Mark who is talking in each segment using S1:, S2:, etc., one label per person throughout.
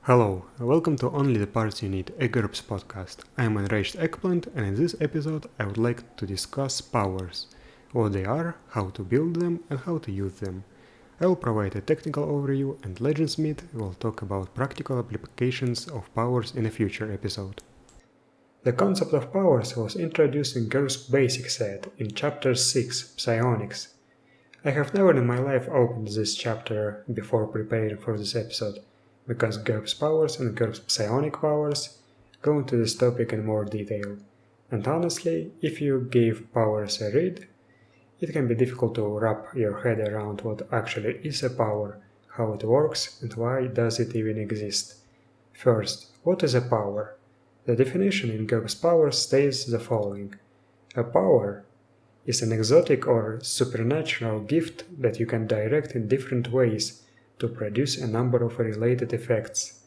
S1: Hello, welcome to Only the Parts You Need, a GURPS podcast. I am EnragedEggplant, and in this episode I would like to discuss powers, what they are, how to build them, and how to use them. I will provide a technical overview, and Legendsmith will talk about practical applications of powers in a future episode. The concept of powers was introduced in GURPS Basic set in Chapter 6, Psionics. I have never in my life opened this chapter before preparing for this episode, because GURPS powers and GURPS psionic powers go into this topic in more detail. And honestly, if you gave powers a read, it can be difficult to wrap your head around what actually is a power, how it works, and why does it even exist. First, what is a power? The definition in GURPS powers states the following. A power is an exotic or supernatural gift that you can direct in different ways to produce a number of related effects.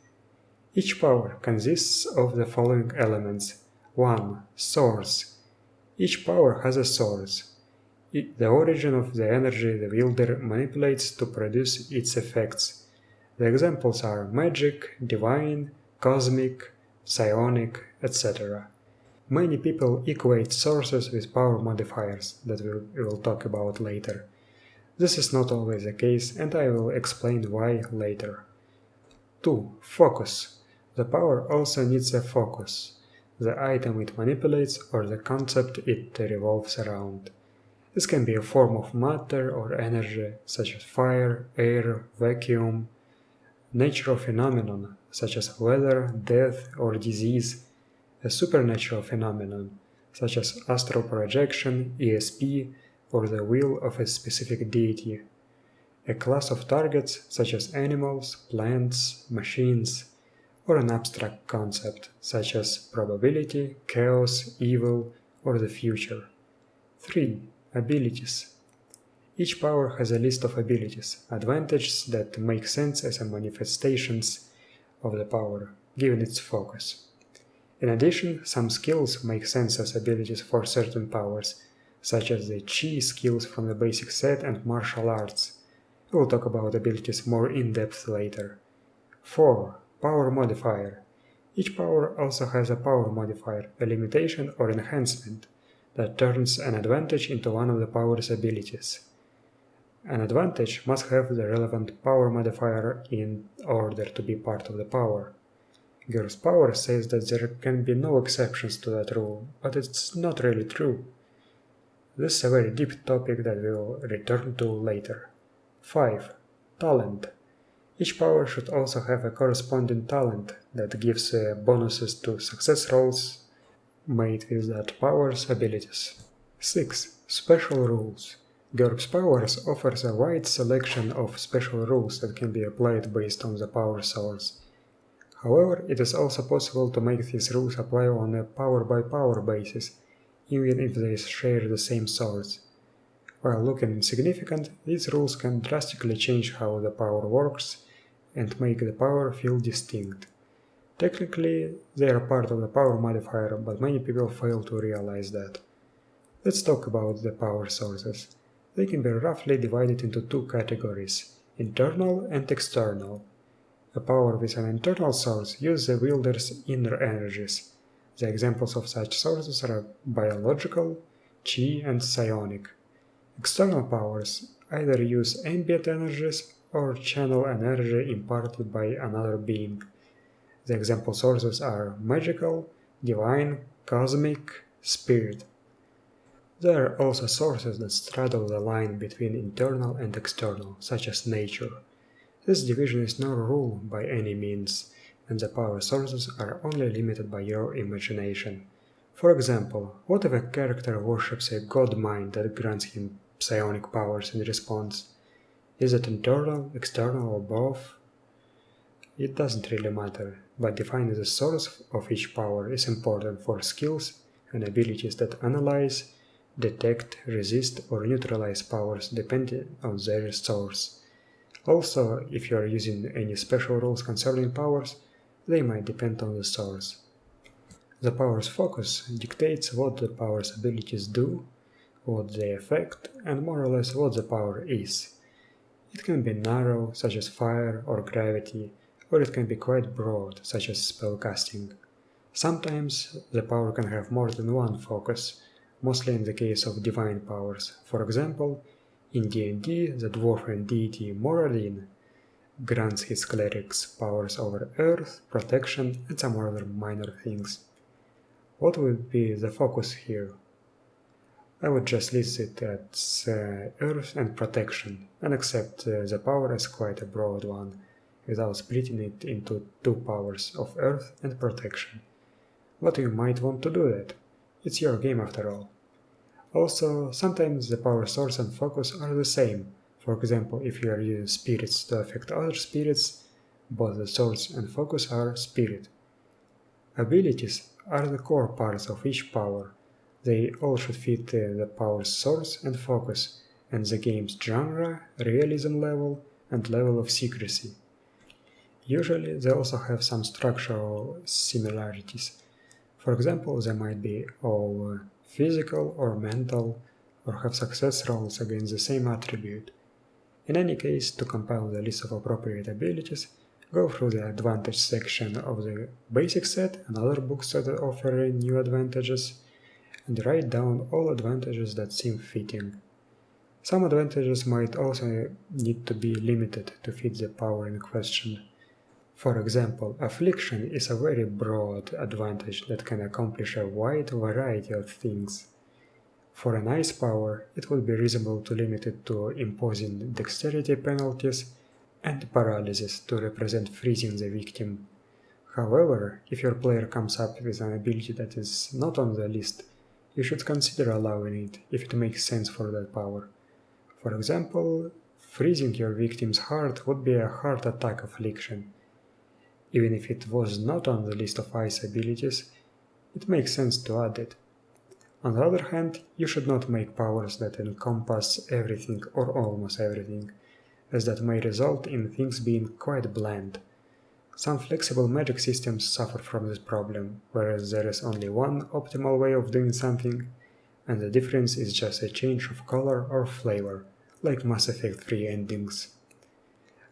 S1: Each power consists of the following elements. 1. Source. Each power has a source, the origin of the energy the wielder manipulates to produce its effects. The examples are magic, divine, cosmic, psionic, etc. Many people equate sources with power modifiers that we will talk about later. This is not always the case, and I will explain why later. 2. Focus. The power also needs a focus, the item it manipulates or the concept it revolves around. This can be a form of matter or energy, such as fire, air, vacuum, natural phenomenon, such as weather, death, or disease, a supernatural phenomenon, such as astral projection, ESP, or the will of a specific deity, a class of targets such as animals, plants, machines, or an abstract concept such as probability, chaos, evil, or the future. 3. Abilities. Each power has a list of abilities, advantages that make sense as manifestations of the power, given its focus. In addition, some skills make sense as abilities for certain powers, such as the chi skills from the basic set and martial arts. We will talk about abilities more in depth later. 4. Power modifier. Each power also has a power modifier, a limitation or enhancement, that turns an advantage into one of the power's abilities. An advantage must have the relevant power modifier in order to be part of the power. GURPS power says that there can be no exceptions to that rule, but it's not really true. This is a very deep topic that we will return to later. 5. Talent. Each power should also have a corresponding talent that gives bonuses to success rolls made with that power's abilities. 6. Special rules. GURPS powers offers a wide selection of special rules that can be applied based on the power source. However, it is also possible to make these rules apply on a power-by-power basis, even if they share the same source. While looking insignificant, these rules can drastically change how the power works and make the power feel distinct. Technically, they are part of the power modifier, but many people fail to realize that. Let's talk about the power sources. They can be roughly divided into two categories, internal and external. A power with an internal source uses the wielder's inner energies. The examples of such sources are biological, chi, and psionic. External powers either use ambient energies or channel an energy imparted by another being. The example sources are magical, divine, cosmic, spirit. There are also sources that straddle the line between internal and external, such as nature. This division is no rule by any means, and the power sources are only limited by your imagination. For example, what if a character worships a god mind that grants him psionic powers in response? Is it internal, external, or both? It doesn't really matter, but defining the source of each power is important for skills and abilities that analyze, detect, resist, or neutralize powers depending on their source. Also, if you are using any special rules concerning powers, they might depend on the source. The power's focus dictates what the power's abilities do, what they affect, and more or less what the power is. It can be narrow, such as fire or gravity, or it can be quite broad, such as spellcasting. Sometimes the power can have more than one focus, mostly in the case of divine powers. For example, in D&D, the dwarven deity Moradin grants his clerics powers over earth, protection, and some other minor things. What would be the focus here? I would just list it as earth and protection, and accept the power as quite a broad one, without splitting it into two powers of earth and protection. But you might want to do that. It's your game after all. Also, sometimes the power source and focus are the same. For example, if you are using spirits to affect other spirits, both the source and focus are spirit. Abilities are the core parts of each power. They all should fit the power's source and focus, and the game's genre, realism level, and level of secrecy. Usually, they also have some structural similarities. For example, they might be all physical or mental, or have success rolls against the same attribute. In any case, to compile the list of appropriate abilities, go through the advantage section of the basic set and other books that offer new advantages, and write down all advantages that seem fitting. Some advantages might also need to be limited to fit the power in question. For example, affliction is a very broad advantage that can accomplish a wide variety of things. For an ice power, it would be reasonable to limit it to imposing dexterity penalties and paralysis to represent freezing the victim. However, if your player comes up with an ability that is not on the list, you should consider allowing it if it makes sense for that power. For example, freezing your victim's heart would be a heart attack affliction. Even if it was not on the list of ice abilities, it makes sense to add it. On the other hand, you should not make powers that encompass everything or almost everything, as that may result in things being quite bland. Some flexible magic systems suffer from this problem, whereas there is only one optimal way of doing something, and the difference is just a change of color or flavor, like Mass Effect 3 endings.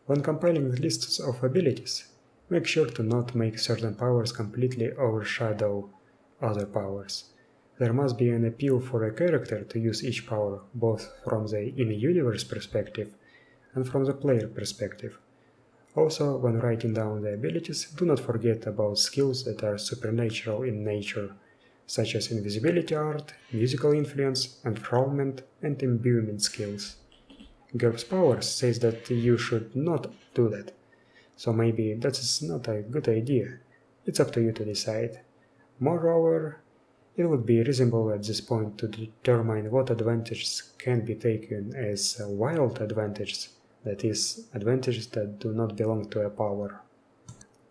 S1: When compiling lists of abilities, make sure to not make certain powers completely overshadow other powers. There must be an appeal for a character to use each power, both from the in-universe perspective and from the player perspective. Also, when writing down the abilities, do not forget about skills that are supernatural in nature, such as invisibility art, musical influence, enthrallment, and imbuement skills. GURPS Powers says that you should not do that, so maybe that is not a good idea. It's up to you to decide. Moreover, it would be reasonable at this point to determine what advantages can be taken as wild advantages, that is, advantages that do not belong to a power.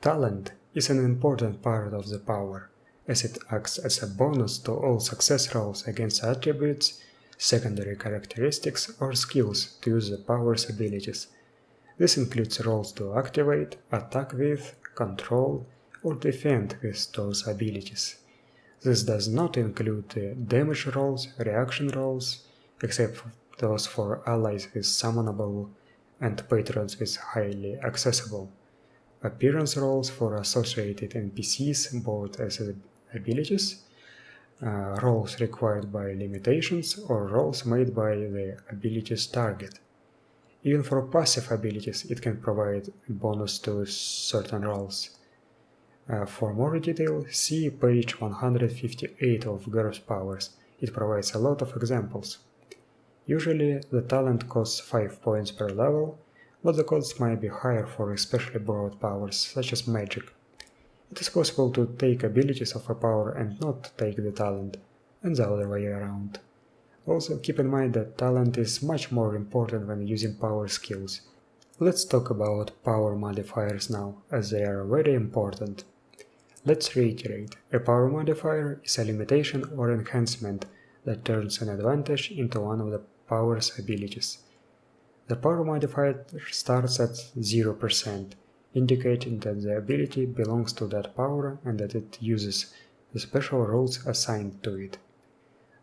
S1: Talent is an important part of the power, as it acts as a bonus to all success rolls against attributes, secondary characteristics, or skills to use the power's abilities. This includes rolls to activate, attack with, control, or defend with those abilities. This does not include damage rolls, reaction rolls, except those for allies with summonable and patrons with highly accessible, appearance rolls for associated NPCs both as abilities, rolls required by limitations, or rolls made by the ability's target. Even for passive abilities, it can provide a bonus to certain rolls. For more detail, see page 158 of GURPS Powers. It provides a lot of examples. Usually, the talent costs 5 points per level, but the costs might be higher for especially broad powers, such as magic. It is possible to take abilities of a power and not take the talent, and the other way around. Also, keep in mind that talent is much more important when using power skills. Let's talk about power modifiers now, as they are very important. Let's reiterate, a power modifier is a limitation or enhancement that turns an advantage into one of the power's abilities. The power modifier starts at 0%, indicating that the ability belongs to that power and that it uses the special rules assigned to it.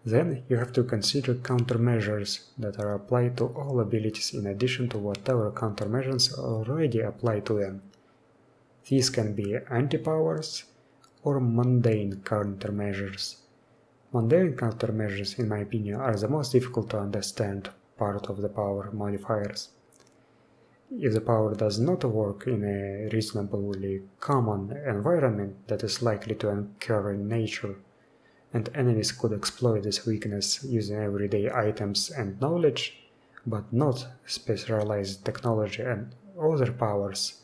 S1: Then you have to consider countermeasures that are applied to all abilities in addition to whatever countermeasures already apply to them. These can be anti-powers or mundane countermeasures. Mundane countermeasures, in my opinion, are the most difficult to understand part of the power modifiers. If the power does not work in a reasonably common environment that is likely to occur in nature, and enemies could exploit this weakness using everyday items and knowledge, but not specialized technology and other powers,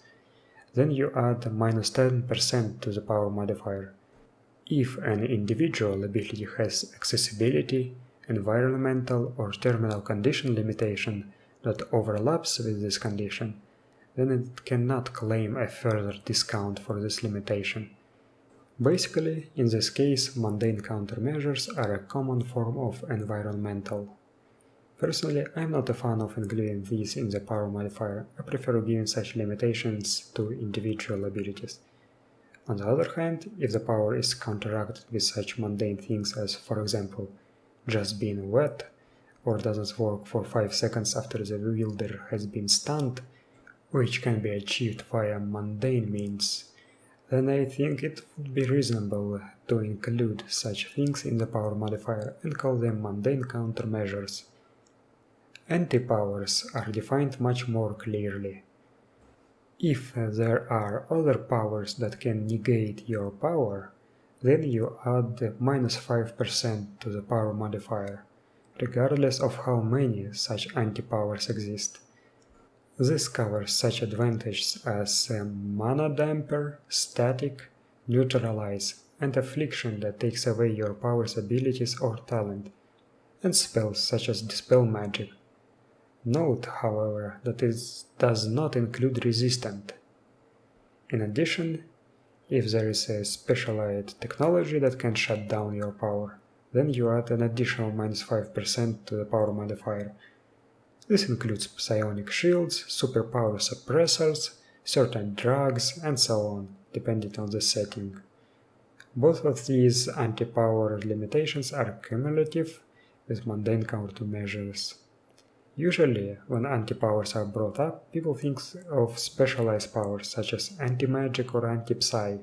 S1: then you add minus 10% to the power modifier. If an individual ability has accessibility, environmental or terminal condition limitation that overlaps with this condition, then it cannot claim a further discount for this limitation. Basically, in this case, mundane countermeasures are a common form of environmental. Personally, I am not a fan of including these in the power modifier. I prefer giving such limitations to individual abilities. On the other hand, if the power is counteracted with such mundane things as, for example, just being wet, or doesn't work for 5 seconds after the wielder has been stunned, which can be achieved via mundane means, then I think it would be reasonable to include such things in the power modifier and call them mundane countermeasures. Anti-powers are defined much more clearly. If there are other powers that can negate your power, then you add minus 5% to the power modifier, regardless of how many such anti-powers exist. This covers such advantages as mana damper, static, neutralize, and affliction that takes away your power's abilities or talent, and spells such as dispel magic. Note, however, that it does not include resistant. In addition, if there is a specialized technology that can shut down your power, then you add an additional minus 5% to the power modifier. This includes psionic shields, superpower suppressors, certain drugs, and so on, depending on the setting. Both of these anti-power limitations are cumulative with mundane countermeasures. Usually, when anti-powers are brought up, people think of specialized powers such as anti-magic or anti-psi,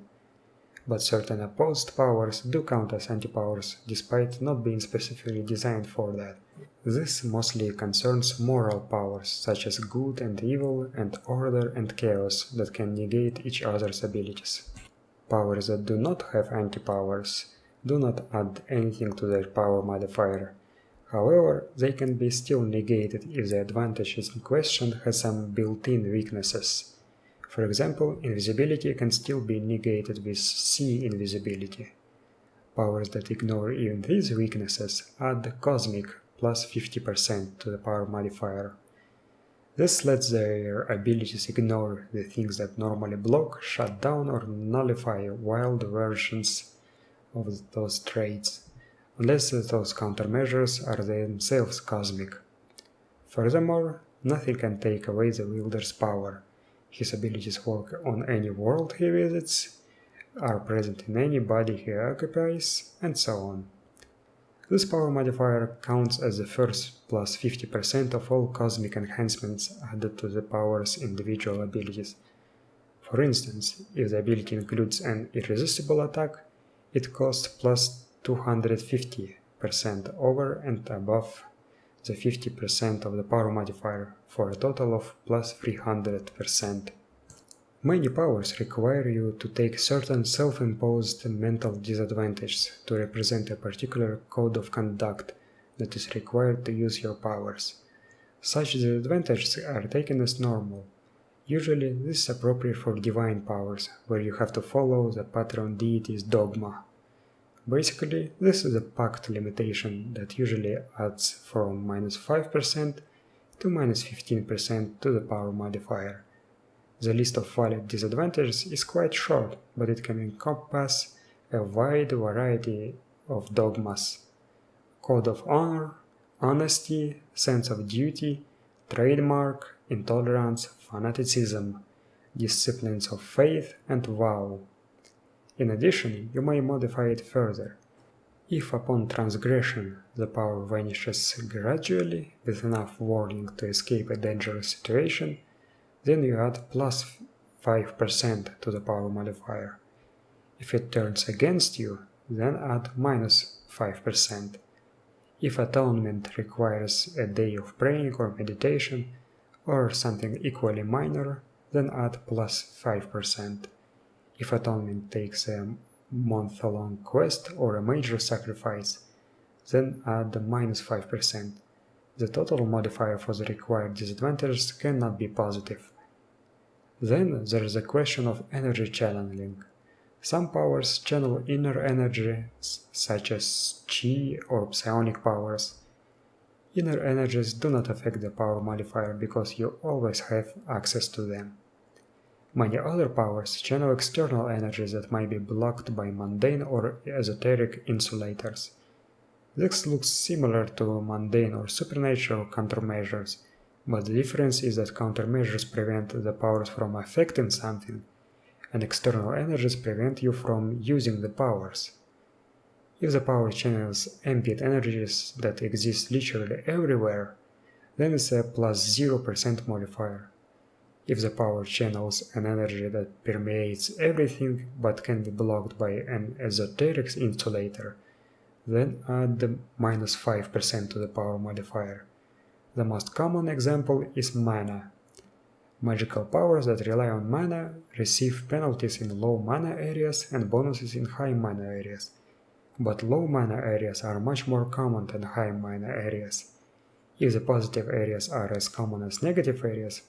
S1: but certain opposed powers do count as anti-powers despite not being specifically designed for that. This mostly concerns moral powers such as good and evil and order and chaos that can negate each other's abilities. Powers that do not have anti-powers do not add anything to their power modifier. However, they can be still negated if the advantage in question has some built-in weaknesses. For example, invisibility can still be negated with C invisibility. Powers that ignore even these weaknesses add cosmic plus 50% to the power modifier. This lets their abilities ignore the things that normally block, shut down, or nullify wild versions of those traits, unless those countermeasures are themselves cosmic. Furthermore, nothing can take away the wielder's power. His abilities work on any world he visits, are present in any body he occupies, and so on. This power modifier counts as the first plus 50% of all cosmic enhancements added to the power's individual abilities. For instance, if the ability includes an irresistible attack, it costs plus 250% over and above the 50% of the power modifier, for a total of plus 300%. Many powers require you to take certain self-imposed mental disadvantages to represent a particular code of conduct that is required to use your powers. Such disadvantages are taken as normal. Usually, this is appropriate for divine powers, where you have to follow the patron deity's dogma. Basically, this is a pact limitation that usually adds from minus 5% to minus 15% to the power modifier. The list of valid disadvantages is quite short, but it can encompass a wide variety of dogmas: code of honor, honesty, sense of duty, trademark, intolerance, fanaticism, disciplines of faith, and vow. In addition, you may modify it further. If upon transgression the power vanishes gradually with enough warning to escape a dangerous situation, then you add plus 5% to the power modifier. If it turns against you, then add minus 5%. If atonement requires a day of praying or meditation, or something equally minor, then add plus 5%. If atonement takes a month-long quest or a major sacrifice, then add minus 5%. The total modifier for the required disadvantages cannot be positive. Then there is a question of energy channeling. Some powers channel inner energies, such as chi or psionic powers. Inner energies do not affect the power modifier because you always have access to them. Many other powers channel external energies that might be blocked by mundane or esoteric insulators. This looks similar to mundane or supernatural countermeasures, but the difference is that countermeasures prevent the powers from affecting something, and external energies prevent you from using the powers. If the power channels ambient energies that exist literally everywhere, then it's a plus 0% modifier. If the power channels an energy that permeates everything but can be blocked by an esoteric insulator, then add the minus 5% to the power modifier. The most common example is mana. Magical powers that rely on mana receive penalties in low mana areas and bonuses in high mana areas, but low mana areas are much more common than high mana areas. If the positive areas are as common as negative areas,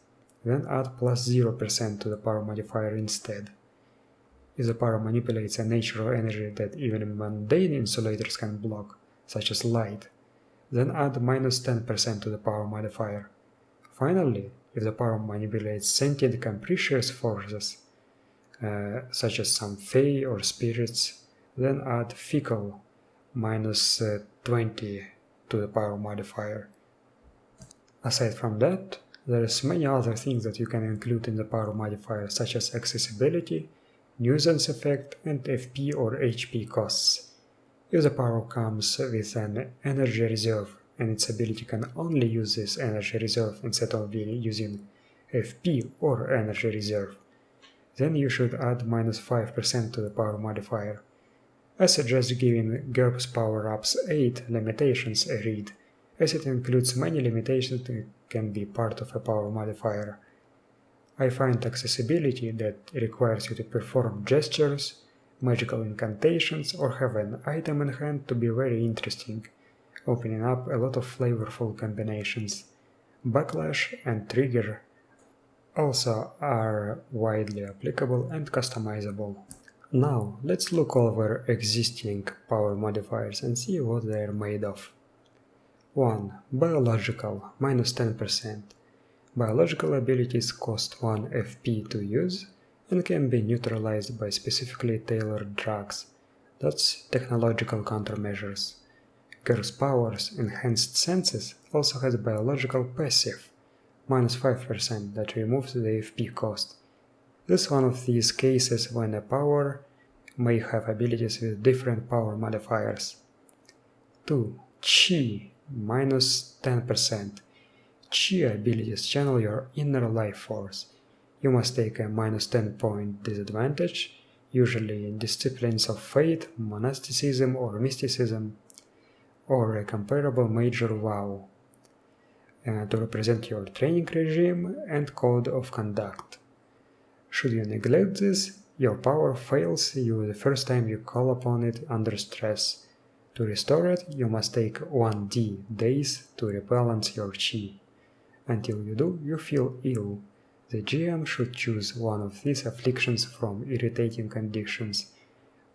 S1: then add plus 0% to the power modifier instead. If the power manipulates a natural energy that even mundane insulators can block, such as light, then add minus 10% to the power modifier. Finally, if the power manipulates sentient capricious forces, such as some fae or spirits, then add fickle minus 20 to the power modifier. Aside from that, there is many other things that you can include in the power modifier, such as accessibility, nuisance effect, and FP or HP costs. If the power comes with an energy reserve and its ability can only use this energy reserve instead of using FP or energy reserve, then you should add minus 5% to the power modifier. I suggest giving GURPS Power-Ups 8 limitations a read, as it includes many limitations that can be part of a power modifier. I find accessibility that requires you to perform gestures, magical incantations, or have an item in hand to be very interesting, opening up a lot of flavorful combinations. Backlash and Trigger also are widely applicable and customizable. Now, let's look over existing power modifiers and see what they are made of. 1. Biological, minus 10%. Biological abilities cost 1 FP to use and can be neutralized by specifically tailored drugs. That's technological countermeasures. GURPS Powers Enhanced Senses also has biological passive, minus 5%, that removes the FP cost. This is one of these cases when a power may have abilities with different power modifiers. 2. Chi, minus 10%. Chi abilities channel your inner life force. You must take a minus 10-point disadvantage, usually in disciplines of faith, monasticism or mysticism, or a comparable major vow, to represent your training regime and code of conduct. Should you neglect this, your power fails you the first time you call upon it under stress. To restore it, you must take 1d days to rebalance your chi. Until you do, you feel ill. The GM should choose one of these afflictions from irritating conditions: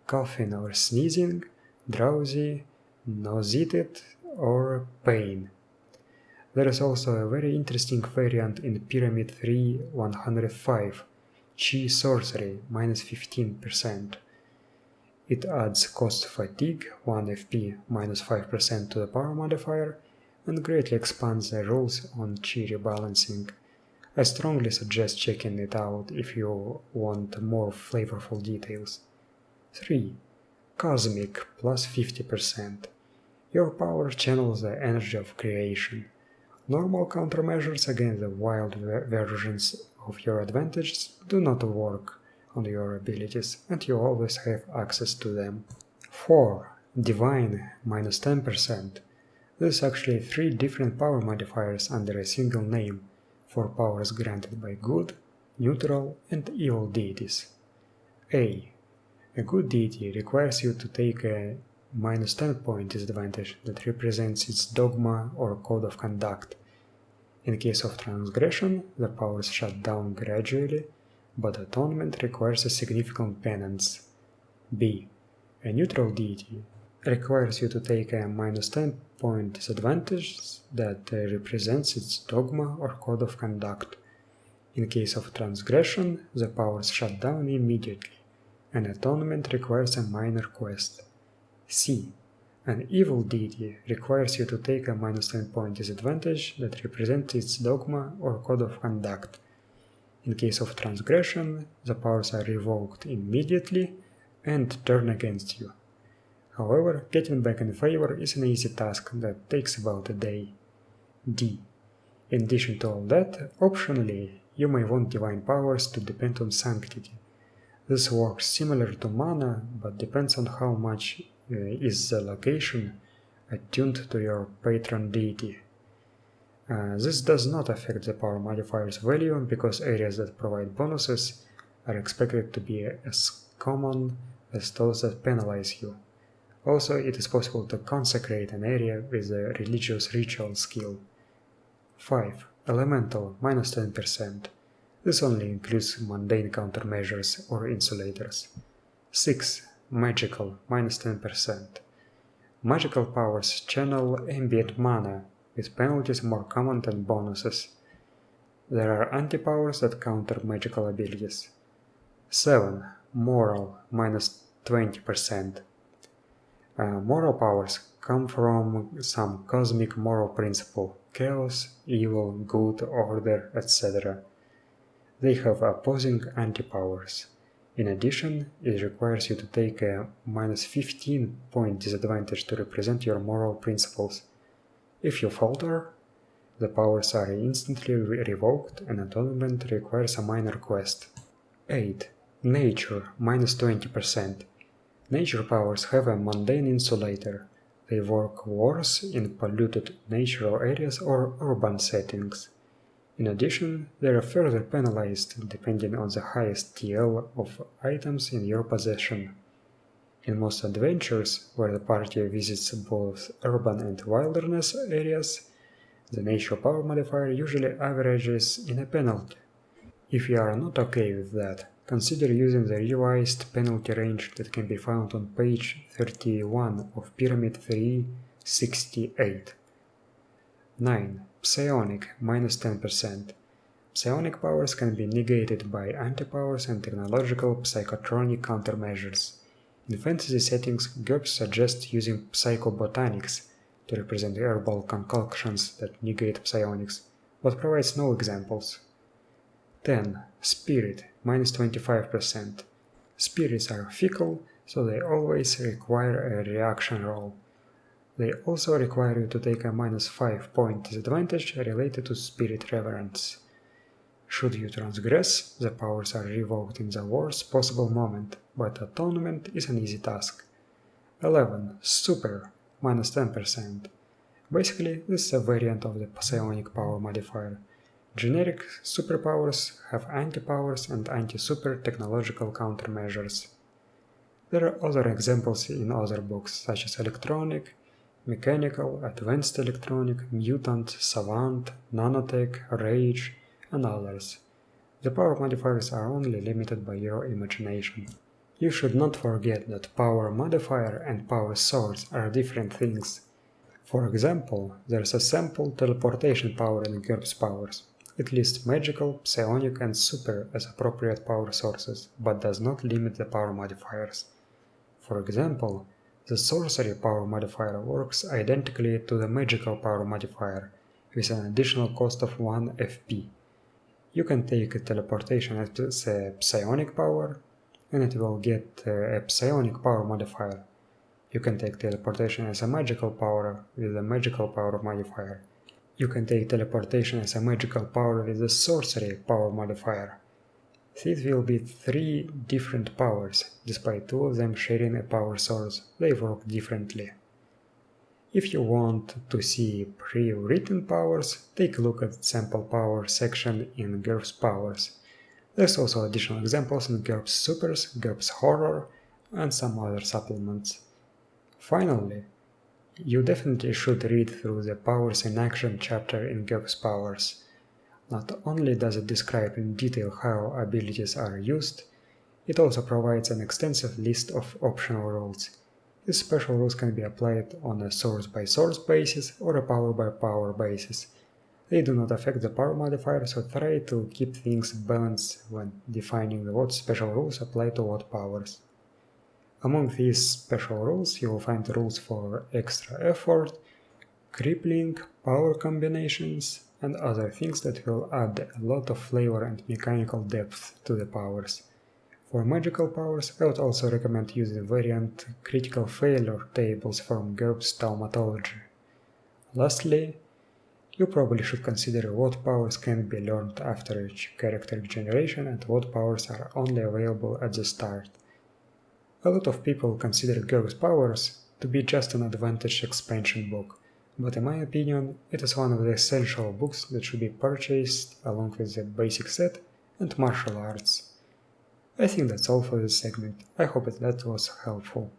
S1: coughing or sneezing, drowsy, nauseated, or pain. There is also a very interesting variant in Pyramid 3 105, Chi Sorcery, minus 15%. It adds cost fatigue, 1 FP, minus 5% to the power modifier, and greatly expands the rules on Chi rebalancing. I strongly suggest checking it out if you want more flavorful details. 3. Cosmic, plus 50%. Your power channels the energy of creation. Normal countermeasures against the wild versions of your advantages do not work on your abilities, and you always have access to them. 4. Divine minus 10%. This is actually 3 different power modifiers under a single name for powers granted by good, neutral, and evil deities. A good deity requires you to take a minus 10 point disadvantage that represents its dogma or code of conduct. In case of transgression, the powers shut down gradually, but atonement requires a significant penance. B. A neutral deity requires you to take a minus 10 point disadvantage that represents its dogma or code of conduct. In case of transgression, the powers shut down immediately, and atonement requires a minor quest. C. An evil deity requires you to take a minus 10 point disadvantage that represents its dogma or code of conduct. In case of transgression, the powers are revoked immediately and turn against you. However, getting back in favor is an easy task that takes about a day. D. In addition to all that, optionally, you may want divine powers to depend on sanctity. This works similar to mana, but depends on how much is the location attuned to your patron deity. This does not affect the power modifier's value, because areas that provide bonuses are expected to be as common as those that penalize you. Also, it is possible to consecrate an area with a religious ritual skill. 5. Elemental, minus 10%. This only includes mundane countermeasures or insulators. 6. Magical, minus 10%. Magical powers channel ambient mana, with penalties more common than bonuses. There are anti-powers that counter magical abilities. 7. Moral, minus 20%. Moral powers come from some cosmic moral principle: chaos, evil, good, order, etc. They have opposing anti-powers. In addition, it requires you to take a minus 15 point disadvantage to represent your moral principles. If you falter, the powers are instantly revoked, and atonement requires a minor quest. 8. Nature, minus 20%. Nature powers have a mundane insulator. They work worse in polluted natural areas or urban settings. In addition, they are further penalized depending on the highest TL of items in your possession. In most adventures, where the party visits both urban and wilderness areas, the nature power modifier usually averages in a penalty. If you are not okay with that, consider using the revised penalty range that can be found on page 31 of Pyramid 368. 9. Psionic, minus 10%. Psionic powers can be negated by anti-powers and technological psychotronic countermeasures. In fantasy settings, GURPS suggests using psychobotanics to represent herbal concoctions that negate psionics, but provides no examples. 10. Spirit, minus 25%. Spirits are fickle, so they always require a reaction roll. They also require you to take a minus 5 point disadvantage related to spirit reverence. Should you transgress, the powers are revoked in the worst possible moment, but atonement is an easy task. 11. Super, minus 10%. Basically, this is a variant of the psionic power modifier. Generic superpowers have anti-powers and anti-super technological countermeasures. There are other examples in other books, such as electronic, mechanical, advanced electronic, mutant, savant, nanotech, rage, and others. The power modifiers are only limited by your imagination. You should not forget that power modifier and power source are different things. For example, there's a sample teleportation power in GURPS powers. It lists magical, psionic, and super as appropriate power sources, but does not limit the power modifiers. For example, the sorcery power modifier works identically to the magical power modifier, with an additional cost of 1 FP. You can take teleportation as a psionic power, and it will get a psionic power modifier. You can take teleportation as a magical power with a magical power modifier, You can take teleportation as a magical power with the sorcery power modifier. These will be 3 different powers, despite 2 of them sharing a power source, they work differently. If you want to see pre-written powers, take a look at the sample power section in GURPS Powers. There's also additional examples in GURPS Supers, GURPS Horror, and some other supplements. Finally, you definitely should read through the Powers in Action chapter in GURPS Powers. Not only does it describe in detail how abilities are used, it also provides an extensive list of optional rules. These special rules can be applied on a source-by-source basis or a power-by-power basis. They do not affect the power modifier, so try to keep things balanced when defining what special rules apply to what powers. Among these special rules, you will find rules for extra effort, crippling, power combinations, and other things that will add a lot of flavor and mechanical depth to the powers. For magical powers, I would also recommend using variant critical failure tables from GURPS Taumatology. Lastly, you probably should consider what powers can be learned after each character generation and what powers are only available at the start. A lot of people consider GURPS Powers to be just an advantage expansion book, but in my opinion, it is one of the essential books that should be purchased along with the basic set and martial arts. I think that's all for this segment. I hope that was helpful.